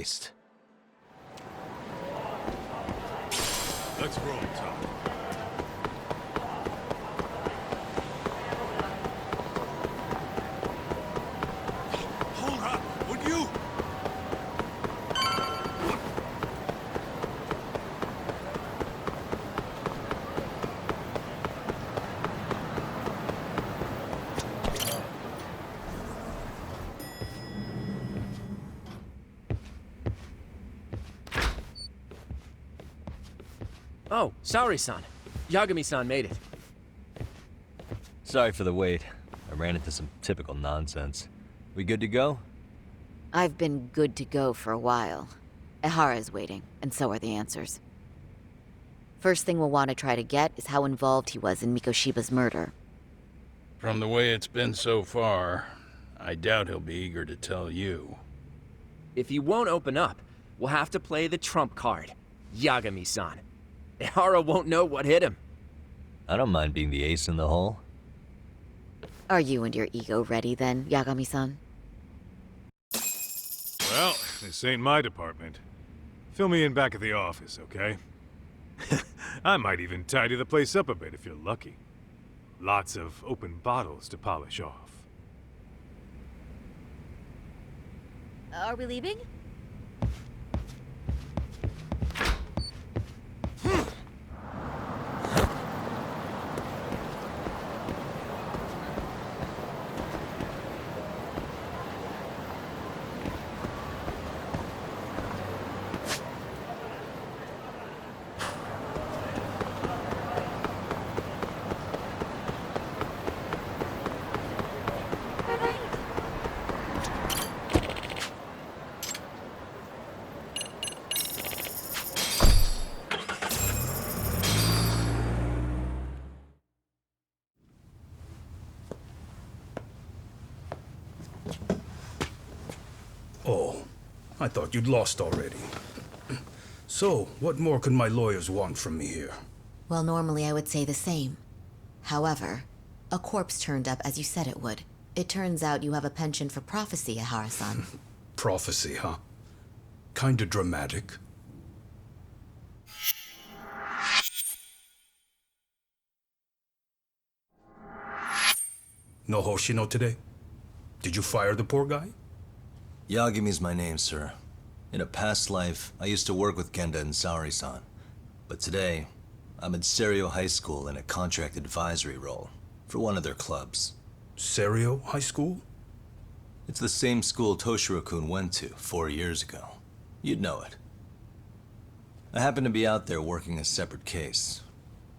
waste. Let's roll, Tom. Hold up, would you? Oh, sorry-san. Yagami-san made it. Sorry for the wait. I ran into some typical nonsense. We good to go? I've been good to go for a while. Ehara's waiting, and so are the answers. First thing we'll want to try to get is how involved he was in Mikoshiba's murder. From the way it's been so far, I doubt he'll be eager to tell you. If he won't open up, we'll have to play the trump card. Yagami-san. Ehara won't know what hit him. I don't mind being the ace in the hole. Are you and your ego ready then, Yagami-san? Well, this ain't my department. Fill me in back at the office, okay? I might even tidy the place up a bit if you're lucky. Lots of open bottles to polish off. Are we leaving? Oh, I thought you'd lost already. So, what more could my lawyers want from me here? Well, normally I would say the same. However, a corpse turned up as you said it would. It turns out you have a penchant for prophecy, Ehara-san. Prophecy, huh? Kinda dramatic. No Hoshino today? Did you fire the poor guy? Yagami's my name, sir. In a past life, I used to work with Kenda and Saori-san. But today, I'm at Serio High School in a contract advisory role for one of their clubs. Serio High School? It's the same school Toshiro-kun went to 4 years ago. You'd know it. I happened to be out there working a separate case.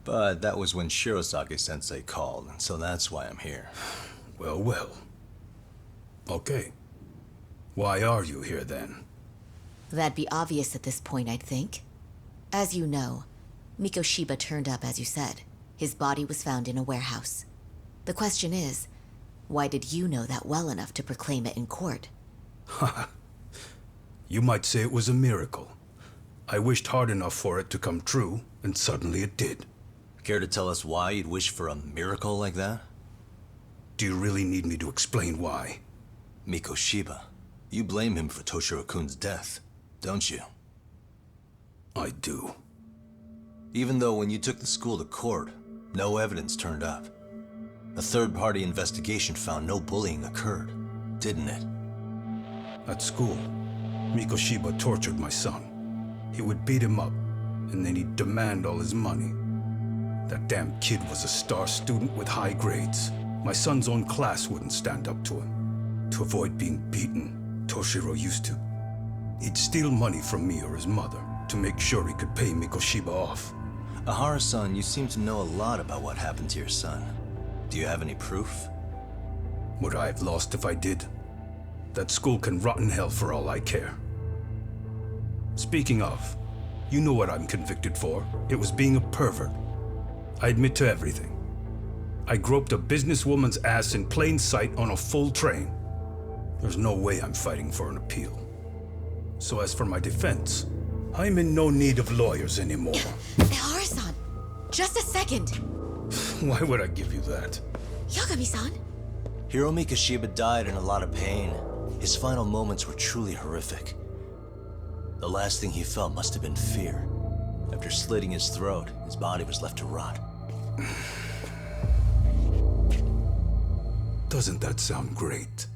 But that was when Shirosake-sensei called, so that's why I'm here. Well, well. Okay. Why are you here then? That'd be obvious at this point, I'd think. As you know, Mikoshiba turned up as you said. His body was found in a warehouse. The question is, why did you know that well enough to proclaim it in court? You might say it was a miracle. I wished hard enough for it to come true, and suddenly it did. Care to tell us why you'd wish for a miracle like that? Do you really need me to explain why? Mikoshiba. You blame him for Toshiro-kun's death, don't you? I do. Even though when you took the school to court, no evidence turned up. A third-party investigation found no bullying occurred, didn't it? At school, Mikoshiba tortured my son. He would beat him up, and then he'd demand all his money. That damn kid was a star student with high grades. My son's own class wouldn't stand up to him. To avoid being beaten, Toshiro used to. He'd steal money from me or his mother to make sure he could pay Mikoshiba off. Ehara-san, you seem to know a lot about what happened to your son. Do you have any proof? Would I have lost if I did? That school can rot in hell for all I care. Speaking of, you know what I'm convicted for. It was being a pervert. I admit to everything. I groped a businesswoman's ass in plain sight on a full train. There's no way I'm fighting for an appeal. So as for my defense, I'm in no need of lawyers anymore. Ehara-san, just a second. Why would I give you that? Yagami-san? Hiro Mikoshiba died in a lot of pain. His final moments were truly horrific. The last thing he felt must have been fear. After slitting his throat, his body was left to rot. Doesn't that sound great?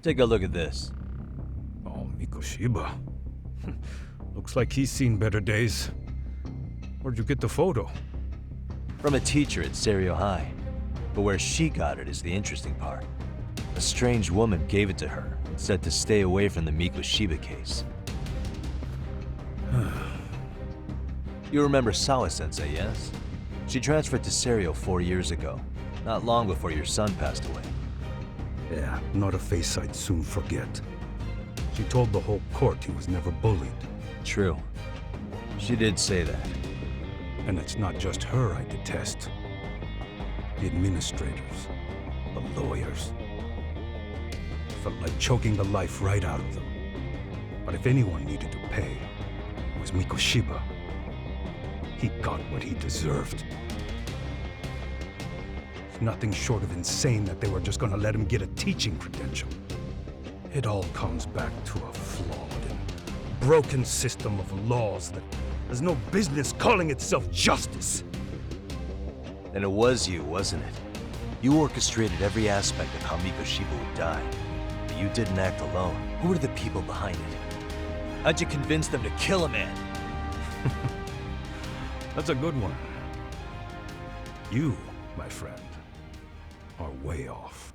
Take a look at this. Oh, Mikoshiba. Looks like he's seen better days. Where'd you get the photo? From a teacher at Serio High. But where she got it is the interesting part. A strange woman gave it to her and said to stay away from the Mikoshiba case. You remember Sawa-sensei, yes? She transferred to Serio 4 years ago, not long before your son passed away. Yeah, not a face I'd soon forget. She told the whole court he was never bullied. True. She did say that. And it's not just her I detest. The administrators, the lawyers. Felt like choking the life right out of them. But if anyone needed to pay, it was Mikoshiba. He got what he deserved. It's nothing short of insane that they were just gonna let him get a teaching credential. It all comes back to a flawed and broken system of laws that has no business calling itself justice. And it was you, wasn't it? You orchestrated every aspect of how Mikoshiba would die. But you didn't act alone. Who were the people behind it? How'd you convince them to kill a man? That's a good one. You, my friend, are way off.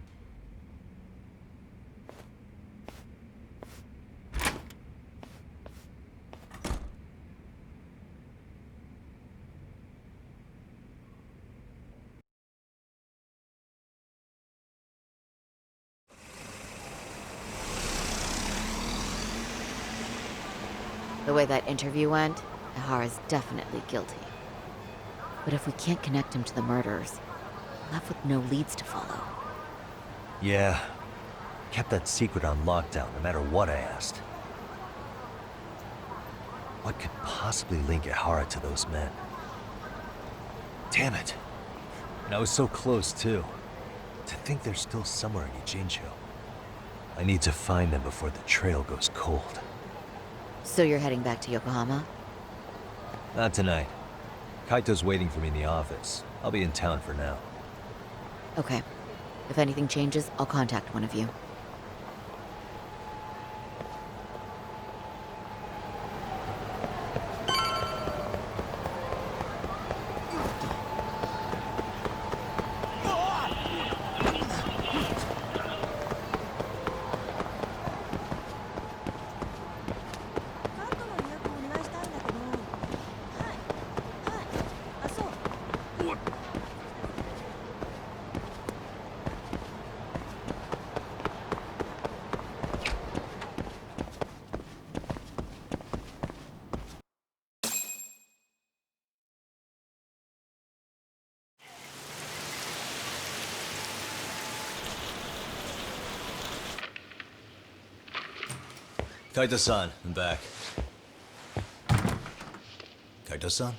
The way that interview went, Ihara's definitely guilty. But if we can't connect him to the murderers, we're left with no leads to follow. Yeah. Kept that secret on lockdown, no matter what I asked. What could possibly link Ihara to those men? Damn it. And I was so close, too. To think they're still somewhere in Ijincho. I need to find them before the trail goes cold. So you're heading back to Yokohama? Not tonight. Kaito's waiting for me in the office. I'll be in town for now. Okay. If anything changes, I'll contact one of you. Kaito-san, I'm back. Kaito-san?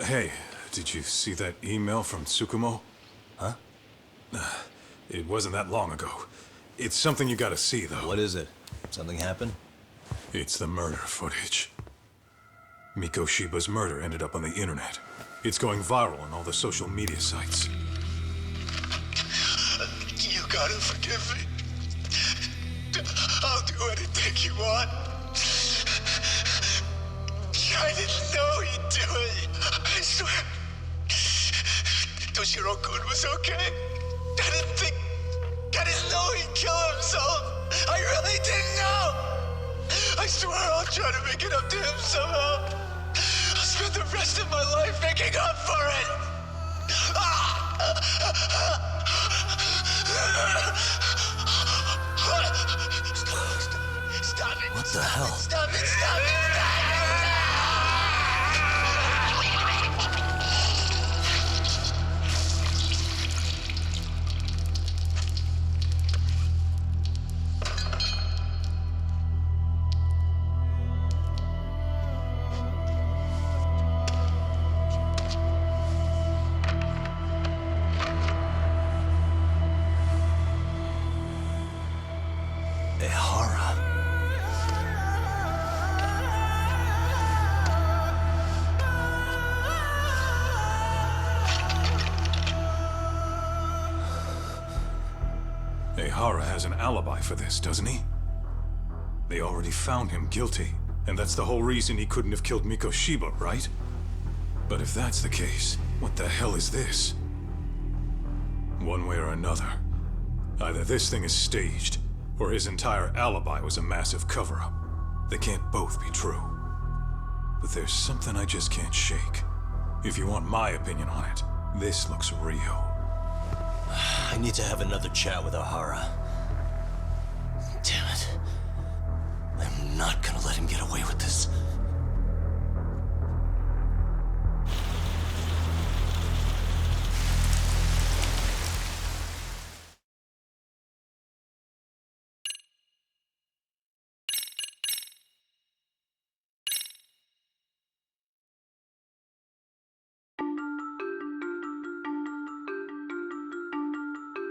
Hey, did you see that email from Tsukumo? Huh? It wasn't that long ago. It's something you gotta see, though. What is it? Something happened? It's the murder footage. Mikoshiba's murder ended up on the internet. It's going viral on all the social media sites. You gotta forgive me. I'll do anything you want. I didn't know he'd do it. I swear. Toshiro-kun was okay. I didn't know he'd kill himself. I really didn't know. I swear I'll try to make it up to him somehow. I'll spend the rest of my life making up for it. Stop it. Ehara has an alibi for this, doesn't he? They already found him guilty, and that's the whole reason he couldn't have killed Mikoshiba, right? But if that's the case, what the hell is this? One way or another, either this thing is staged, or his entire alibi was a massive cover-up. They can't both be true. But there's something I just can't shake. If you want my opinion on it, this looks real. I need to have another chat with O'Hara. Damn it. I'm not gonna let him get away with this.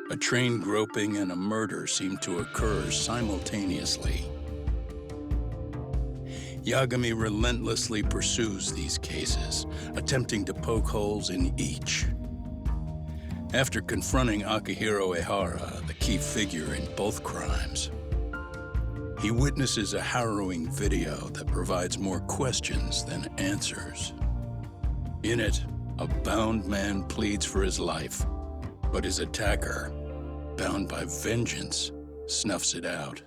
A train groping and a murder seem to occur simultaneously. Yagami relentlessly pursues these cases, attempting to poke holes in each. After confronting Akihiro Ehara, the key figure in both crimes, he witnesses a harrowing video that provides more questions than answers. In it, a bound man pleads for his life, but his attacker, bound by vengeance, snuffs it out.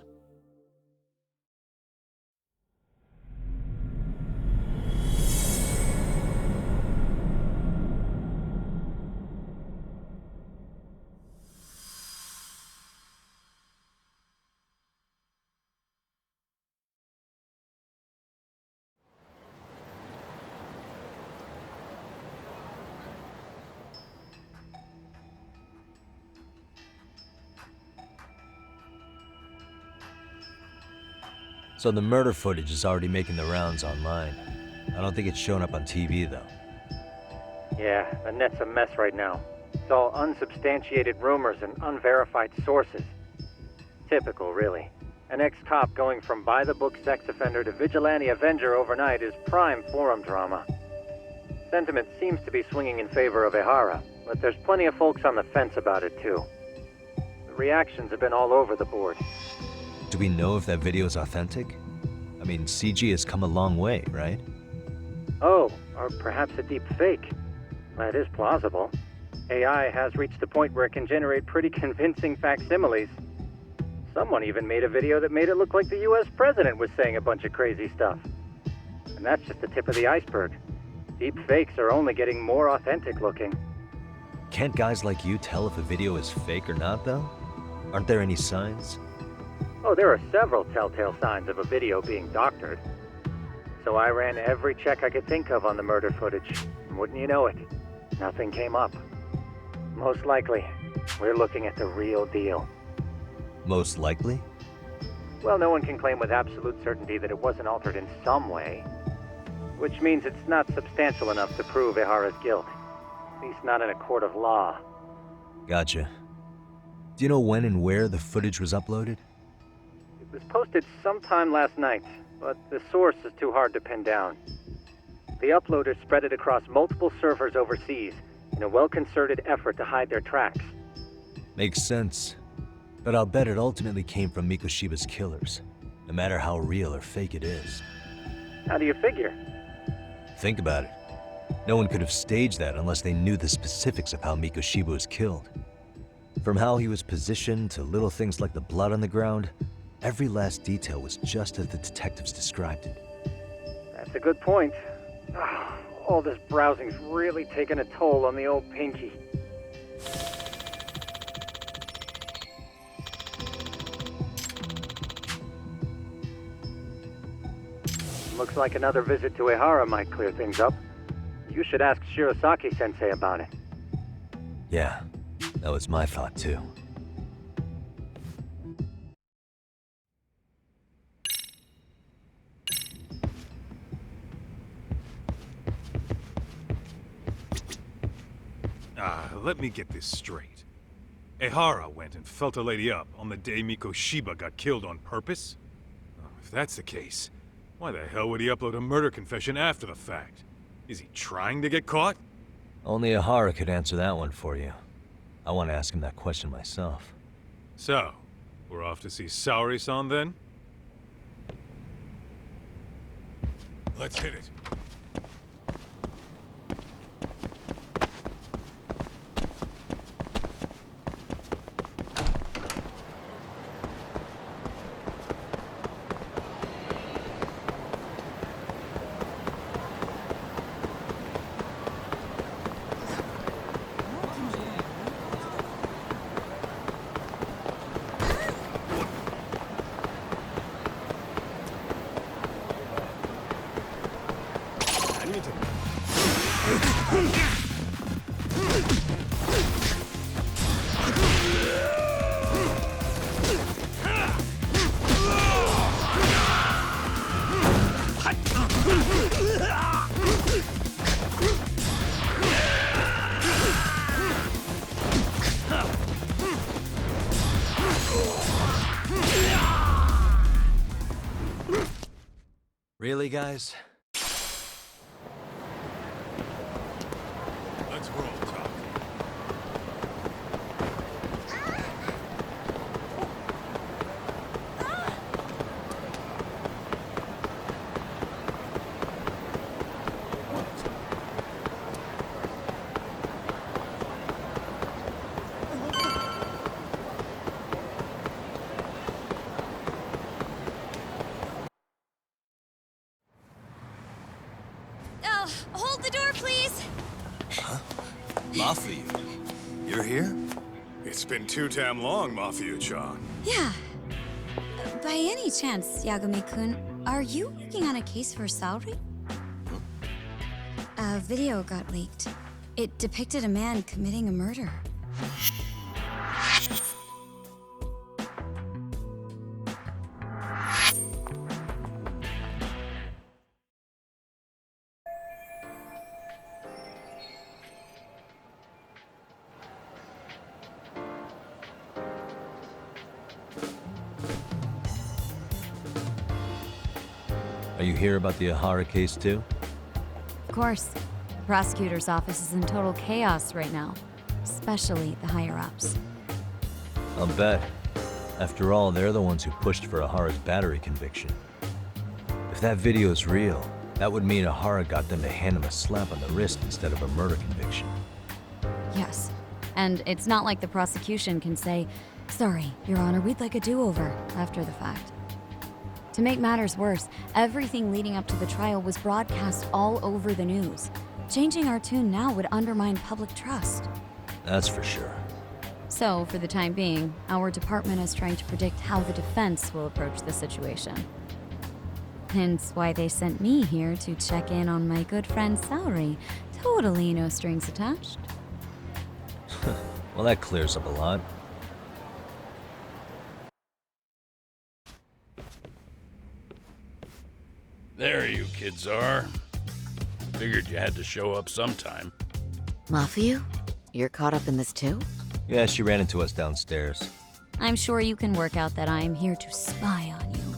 So the murder footage is already making the rounds online. I don't think it's showing up on TV, though. Yeah, the net's a mess right now. It's all unsubstantiated rumors and unverified sources. Typical, really. An ex-cop going from by-the-book sex offender to vigilante avenger overnight is prime forum drama. Sentiment seems to be swinging in favor of Ehara, but there's plenty of folks on the fence about it, too. The reactions have been all over the board. Do we know if that video is authentic? I mean, CG has come a long way, right? Oh, or perhaps a deep fake. That is plausible. AI has reached the point where it can generate pretty convincing facsimiles. Someone even made a video that made it look like the US president was saying a bunch of crazy stuff. And that's just the tip of the iceberg. Deep fakes are only getting more authentic looking. Can't guys like you tell if a video is fake or not, though? Aren't there any signs? Oh, there are several telltale signs of a video being doctored. So I ran every check I could think of on the murder footage. And wouldn't you know it, nothing came up. Most likely, we're looking at the real deal. Most likely? Well, no one can claim with absolute certainty that it wasn't altered in some way. Which means it's not substantial enough to prove Ehara's guilt. At least not in a court of law. Gotcha. Do you know when and where the footage was uploaded? It was posted sometime last night, but the source is too hard to pin down. The uploaders spread it across multiple servers overseas in a well-concerted effort to hide their tracks. Makes sense. But I'll bet it ultimately came from Mikoshiba's killers, no matter how real or fake it is. How do you figure? Think about it. No one could have staged that unless they knew the specifics of how Mikoshiba was killed. From how he was positioned to little things like the blood on the ground, every last detail was just as the detectives described it. That's a good point. All this browsing's really taken a toll on the old pinky. Looks like another visit to Ehara might clear things up. You should ask Shirosaki-sensei about it. Yeah, that was my thought too. Let me get this straight. Ehara went and felt a lady up on the day Mikoshiba got killed on purpose? If that's the case, why the hell would he upload a murder confession after the fact? Is he trying to get caught? Only Ehara could answer that one for you. I want to ask him that question myself. So, we're off to see Saori-san then? Let's hit it. Really, guys? Let's roll, Doc. Oh, hold the door, please! Mafia, you're here? It's been too damn long, Mafia-chan. Yeah. By any chance, Yagami-kun, are you working on a case for Saori? A video got leaked. It depicted a man committing a murder. Are you here about the Ahara case too? Of course. The prosecutor's office is in total chaos right now, especially the higher-ups. I'll bet. After all, they're the ones who pushed for Ahara's battery conviction. If that video's real, that would mean Ahara got them to hand him a slap on the wrist instead of a murder conviction. Yes. And it's not like the prosecution can say, "Sorry, Your Honor, we'd like a do-over," after the fact. To make matters worse, everything leading up to the trial was broadcast all over the news. Changing our tune now would undermine public trust. That's for sure. So, for the time being, our department is trying to predict how the defense will approach the situation. Hence why they sent me here to check in on my good friend Saori. Totally no strings attached. Well, that clears up a lot. There you kids are. Figured you had to show up sometime. Mafia? You're caught up in this too? Yeah, she ran into us downstairs. I'm sure you can work out that I am here to spy on you.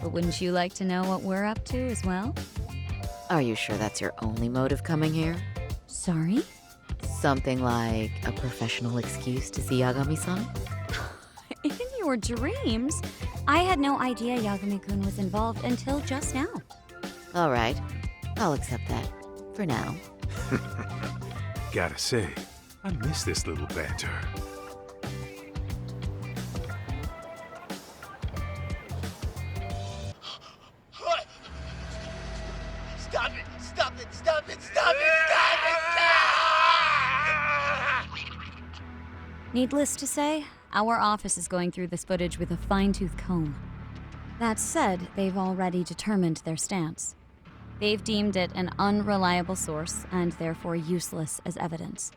But wouldn't you like to know what we're up to as well? Are you sure that's your only motive coming here? Sorry? Something like a professional excuse to see Yagami-san? In your dreams? I had no idea Yagami-kun was involved until just now. All right, I'll accept that. For now. Gotta say, I miss this little banter. What? Stop it! Stop it! Stop it! Stop it! Stop it! Needless to say, our office is going through this footage with a fine-tooth comb. That said, they've already determined their stance. They've deemed it an unreliable source and therefore useless as evidence.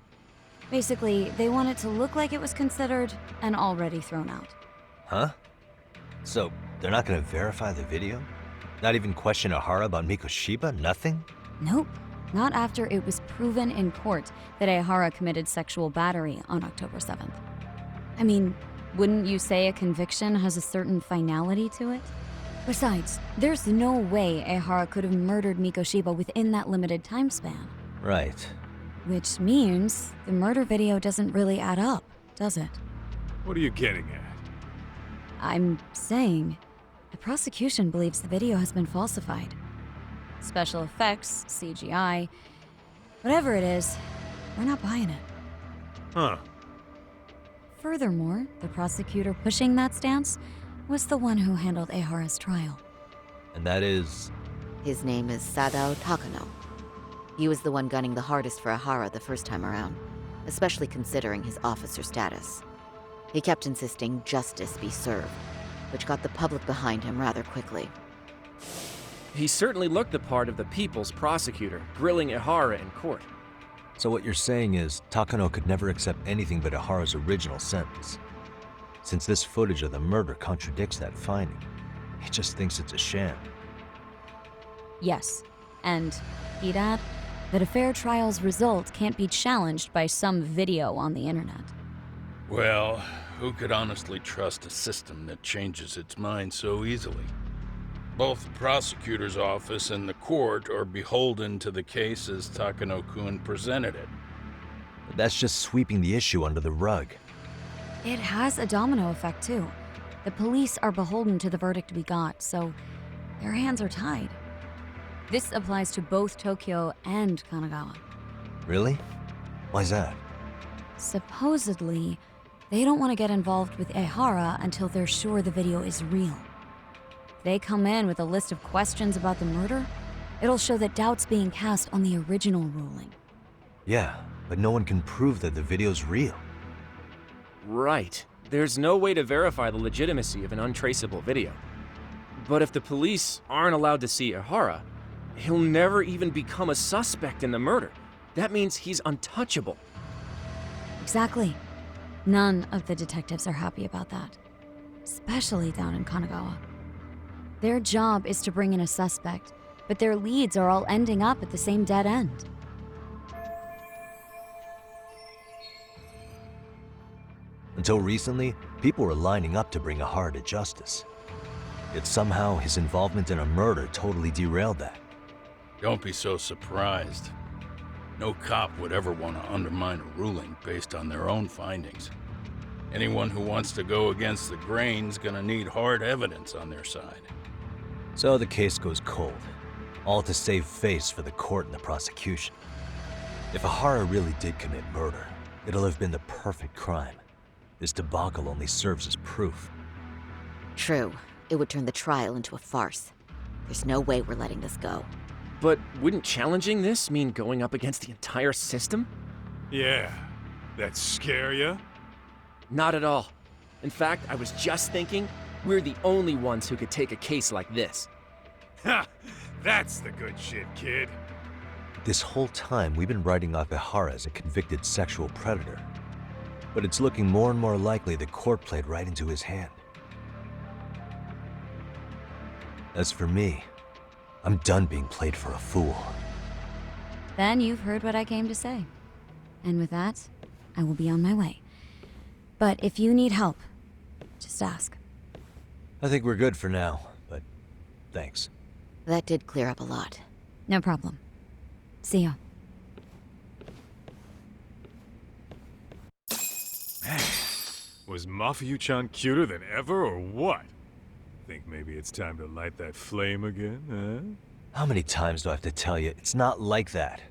Basically, they want it to look like it was considered and already thrown out. Huh? So, they're not gonna verify the video? Not even question Ahara about Mikoshiba? Nothing? Nope. Not after it was proven in court that Ahara committed sexual battery on October 7th. I mean, wouldn't you say a conviction has a certain finality to it? Besides, there's no way Ahara could have murdered Mikoshiba within that limited time span. Right. Which means the murder video doesn't really add up, does it? What are you getting at? I'm saying the prosecution believes the video has been falsified. Special effects, CGI, whatever it is, we're not buying it. Huh. Furthermore, the prosecutor pushing that stance was the one who handled Ehara's trial. And that is... His name is Sadao Takano. He was the one gunning the hardest for Ehara the first time around, especially considering his officer status. He kept insisting justice be served, which got the public behind him rather quickly. He certainly looked the part of the people's prosecutor, grilling Ehara in court. So what you're saying is, Takano could never accept anything but Ehara's original sentence. Since this footage of the murder contradicts that finding, he just thinks it's a sham. Yes, and he'd add that a fair trial's result can't be challenged by some video on the internet. Well, who could honestly trust a system that changes its mind so easily? Both the prosecutor's office and the court are beholden to the case as Takano-kun presented it. But that's just sweeping the issue under the rug. It has a domino effect, too. The police are beholden to the verdict we got, so their hands are tied. This applies to both Tokyo and Kanagawa. Really? Why's that? Supposedly, they don't want to get involved with Ehara until they're sure the video is real. If they come in with a list of questions about the murder, it'll show that doubt's being cast on the original ruling. Yeah, but no one can prove that the video's real. Right. There's no way to verify the legitimacy of an untraceable video. But if the police aren't allowed to see Ehara, he'll never even become a suspect in the murder. That means he's untouchable. Exactly. None of the detectives are happy about that. Especially down in Kanagawa. Their job is to bring in a suspect, but their leads are all ending up at the same dead end. Until recently, people were lining up to bring Ehara to justice. Yet somehow his involvement in a murder totally derailed that. Don't be so surprised. No cop would ever want to undermine a ruling based on their own findings. Anyone who wants to go against the grain's gonna need hard evidence on their side. So the case goes cold, all to save face for the court and the prosecution. If Ehara really did commit murder, it'll have been the perfect crime. This debacle only serves as proof. True. It would turn the trial into a farce. There's no way we're letting this go. But wouldn't challenging this mean going up against the entire system? Yeah. That scare ya? Not at all. In fact, I was just thinking, we're the only ones who could take a case like this. Ha! That's the good shit, kid. This whole time, we've been writing off Ehara as a convicted sexual predator. But it's looking more and more likely the court played right into his hand. As for me, I'm done being played for a fool. Then you've heard what I came to say. And with that, I will be on my way. But if you need help, just ask. I think we're good for now, but thanks. That did clear up a lot. No problem. See ya. Was Mafuyu-chan cuter than ever, or what? Think maybe it's time to light that flame again, huh? How many times do I have to tell you, it's not like that?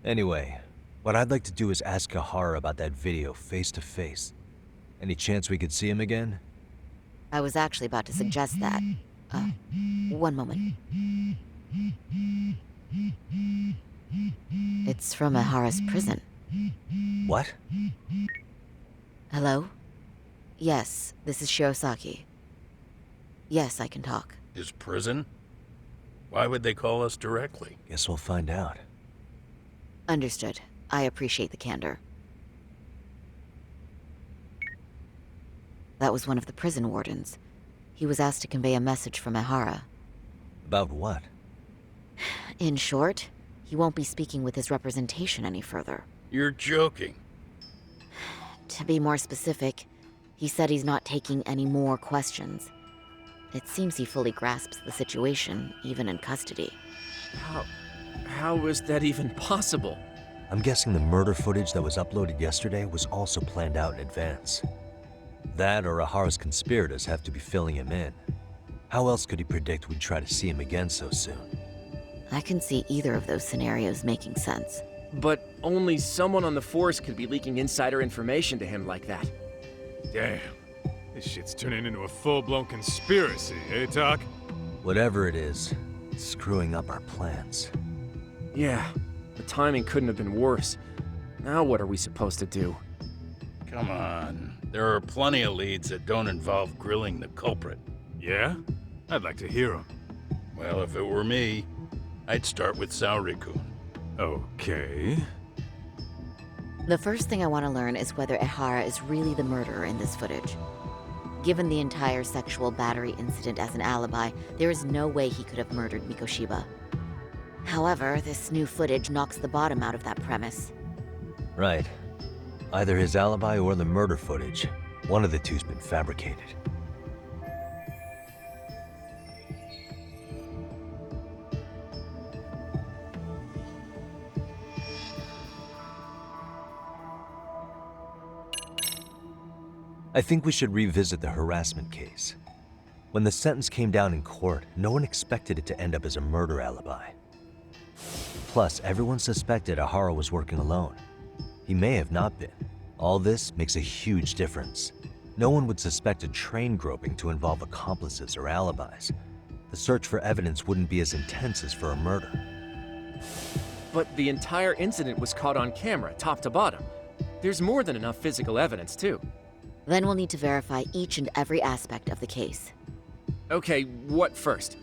Anyway, what I'd like to do is ask Ehara about that video face to face. Any chance we could see him again? I was actually about to suggest that. One moment. It's from Ehara's prison. What? Hello? Yes, this is Shirosaki. Yes, I can talk. His prison? Why would they call us directly? Guess we'll find out. Understood. I appreciate the candor. That was one of the prison wardens. He was asked to convey a message from Ehara. About what? In short, he won't be speaking with his representation any further. You're joking. To be more specific, he said he's not taking any more questions. It seems he fully grasps the situation, even in custody. How is that even possible? I'm guessing the murder footage that was uploaded yesterday was also planned out in advance. That or Ahara's conspirators have to be filling him in. How else could he predict we'd try to see him again so soon? I can see either of those scenarios making sense. But only someone on the force could be leaking insider information to him like that. Damn. This shit's turning into a full-blown conspiracy, eh, Doc? Whatever it is, it's screwing up our plans. Yeah, the timing couldn't have been worse. Now what are we supposed to do? Come on. There are plenty of leads that don't involve grilling the culprit. Yeah? I'd like to hear them. Well, if it were me, I'd start with Saori-kun. Okay. The first thing I want to learn is whether Ehara is really the murderer in this footage. Given the entire sexual battery incident as an alibi, there is no way he could have murdered Mikoshiba. However, this new footage knocks the bottom out of that premise. Right. Either his alibi or the murder footage. One of the two's been fabricated. I think we should revisit the harassment case. When the sentence came down in court, no one expected it to end up as a murder alibi. Plus, everyone suspected Ahara was working alone. He may have not been. All this makes a huge difference. No one would suspect a train groping to involve accomplices or alibis. The search for evidence wouldn't be as intense as for a murder. But the entire incident was caught on camera, top to bottom. There's more than enough physical evidence, too. Then we'll need to verify each and every aspect of the case. Okay, what first?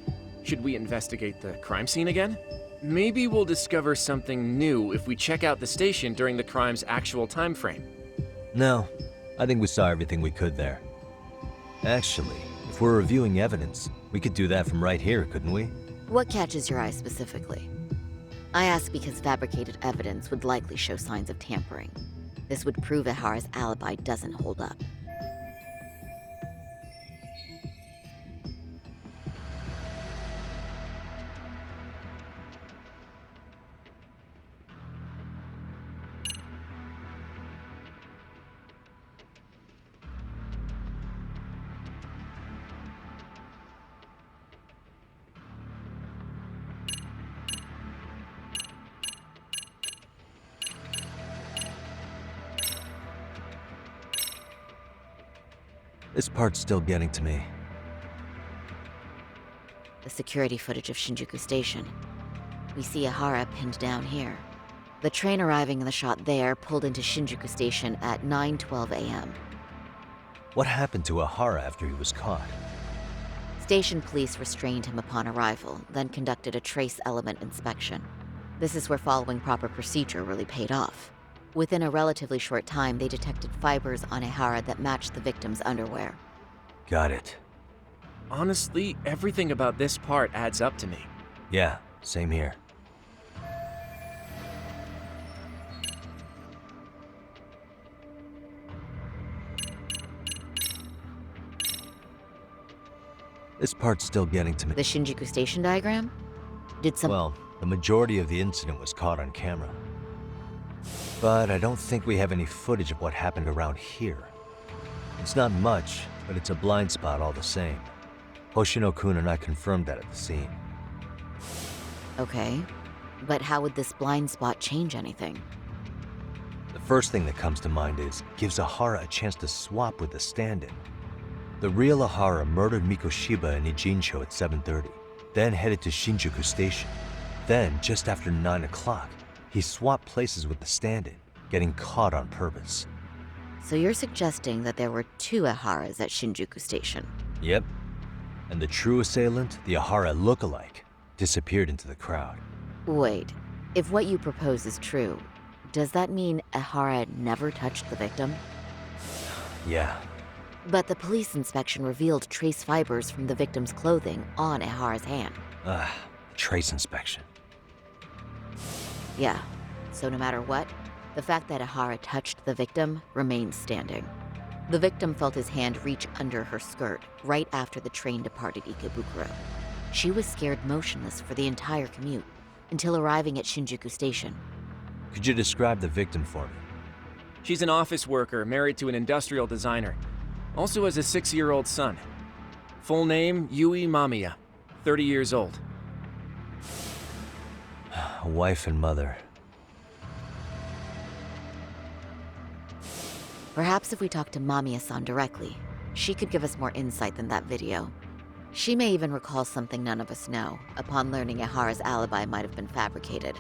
Should we investigate the crime scene again? Maybe we'll discover something new if we check out the station during the crime's actual time frame. No, I think we saw everything we could there. Actually, if we're reviewing evidence, we could do that from right here, couldn't we? What catches your eye specifically? I ask because fabricated evidence would likely show signs of tampering. This would prove Ehara's alibi doesn't hold up. This part's still getting to me. The security footage of Shinjuku Station. We see Ehara pinned down here. The train arriving in the shot there pulled into Shinjuku Station at 9:12 a.m. What happened to Ahara after he was caught? Station police restrained him upon arrival, then conducted a trace element inspection. This is where following proper procedure really paid off. Within a relatively short time, they detected fibers on Ehara that matched the victim's underwear. Got it. Honestly, everything about this part adds up to me. Yeah, same here. This part's still getting to me. The Shinjuku Station diagram? Well, the majority of the incident was caught on camera. But I don't think we have any footage of what happened around here. It's not much, but it's a blind spot all the same. Hoshino-kun and I confirmed that at the scene. Okay, but how would this blind spot change anything? The first thing that comes to mind is, gives Ahara a chance to swap with the stand-in. The real Ahara murdered Mikoshiba in Ijincho at 7:30, then headed to Shinjuku Station. Then, just after 9 o'clock, he swapped places with the stand-in, getting caught on purpose. So you're suggesting that there were two Eharas at Shinjuku Station? Yep. And the true assailant, the Ahara look-alike, disappeared into the crowd. Wait, if what you propose is true, does that mean Ehara never touched the victim? Yeah. But the police inspection revealed trace fibers from the victim's clothing on Ehara's hand. Trace inspection. Yeah, so no matter what, the fact that Ehara touched the victim remains standing. The victim felt his hand reach under her skirt right after the train departed Ikebukuro. She was scared motionless for the entire commute until arriving at Shinjuku Station. Could you describe the victim for me? She's an office worker married to an industrial designer. Also has a 6-year-old son. Full name, Yui Mamiya, 30 years old. A wife and mother. Perhaps if we talk to Mamiya-san directly, she could give us more insight than that video. She may even recall something none of us know, upon learning Ehara's alibi might have been fabricated.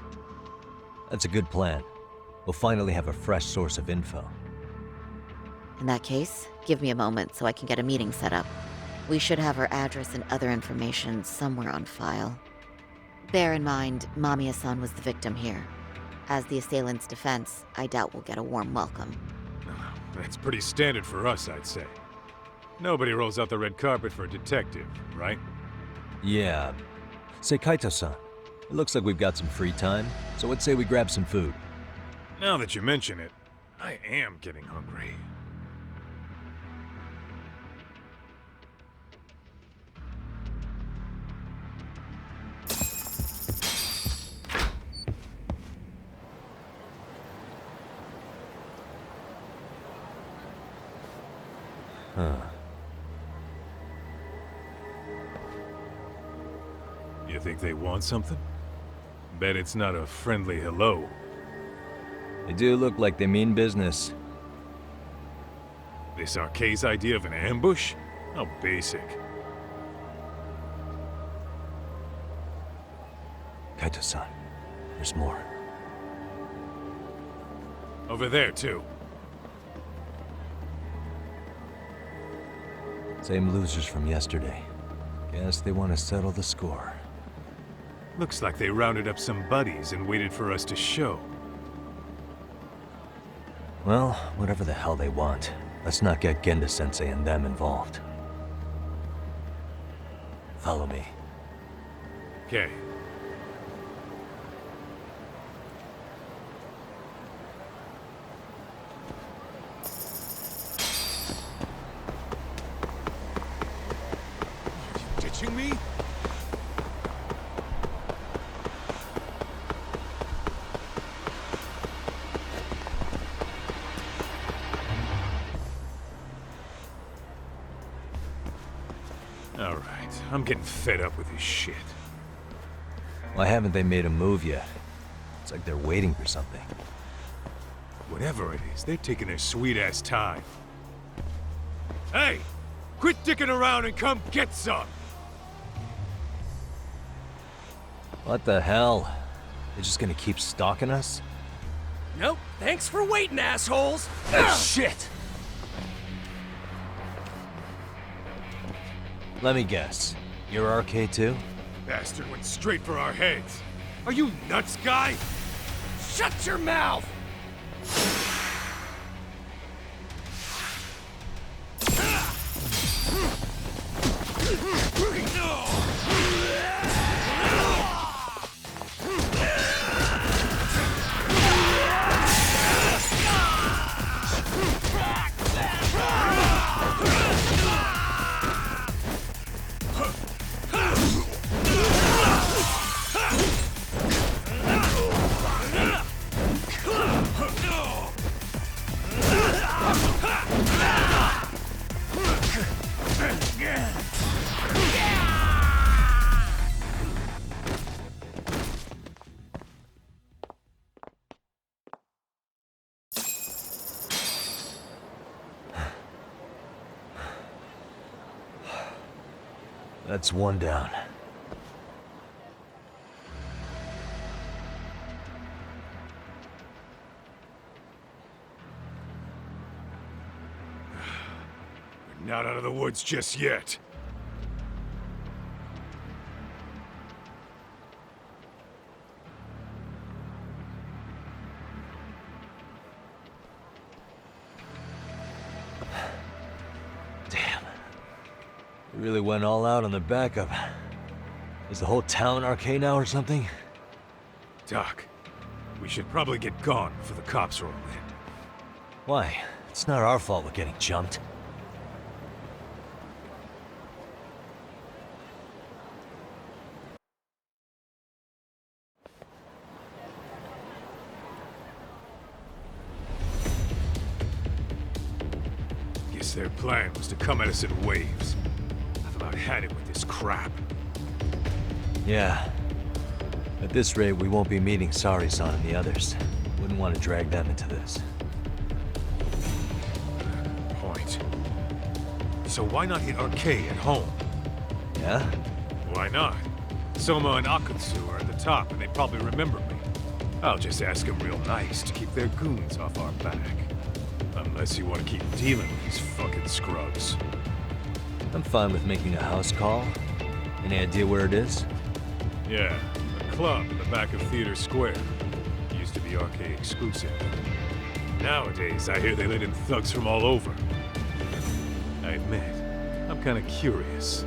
That's a good plan. We'll finally have a fresh source of info. In that case, give me a moment so I can get a meeting set up. We should have her address and other information somewhere on file. Bear in mind, Mamiya-san was the victim here. As the assailant's defense, I doubt we'll get a warm welcome. That's pretty standard for us, I'd say. Nobody rolls out the red carpet for a detective, right? Yeah. Say, Kaito-san, it looks like we've got some free time, so let's say we grab some food. Now that you mention it, I am getting hungry. Huh. You think they want something? Bet it's not a friendly hello. They do look like they mean business. This Arcade's idea of an ambush? How basic. Kaito-san, there's more. Over there, too. Same losers from yesterday. Guess they want to settle the score. Looks like they rounded up some buddies and waited for us to show. Well, whatever the hell they want, let's not get Genda-sensei and them involved. Follow me. Okay. Ditching me? Alright, I'm getting fed up with this shit. Why haven't they made a move yet? It's like they're waiting for something. Whatever it is, they're taking their sweet-ass time. Hey! Quit dicking around and come get some! What the hell? They're just gonna keep stalking us? Nope, thanks for waiting, assholes! Shit! Let me guess. You're RK too? Bastard went straight for our heads. Are you nuts, guy? Shut your mouth! That's one down. We're not out of the woods just yet. We really went all out on the backup. Is the whole town RK now or something? Doc, we should probably get gone before the cops roll in. Why? It's not our fault we're getting jumped. Guess their plan was to come at us in waves. I've about had it with this crap. Yeah. At this rate, we won't be meeting Sari-san and the others. Wouldn't want to drag them into this. Point. So why not hit Arcade at home? Yeah? Why not? Soma and Akutsu are at the top, and they probably remember me. I'll just ask them real nice to keep their goons off our back. Unless you want to keep dealing with these fucking scrubs. I'm fine with making a house call. Any idea where it is? Yeah, a club in the back of Theater Square. Used to be Arcade exclusive. Nowadays, I hear they let in thugs from all over. I admit, I'm kinda curious.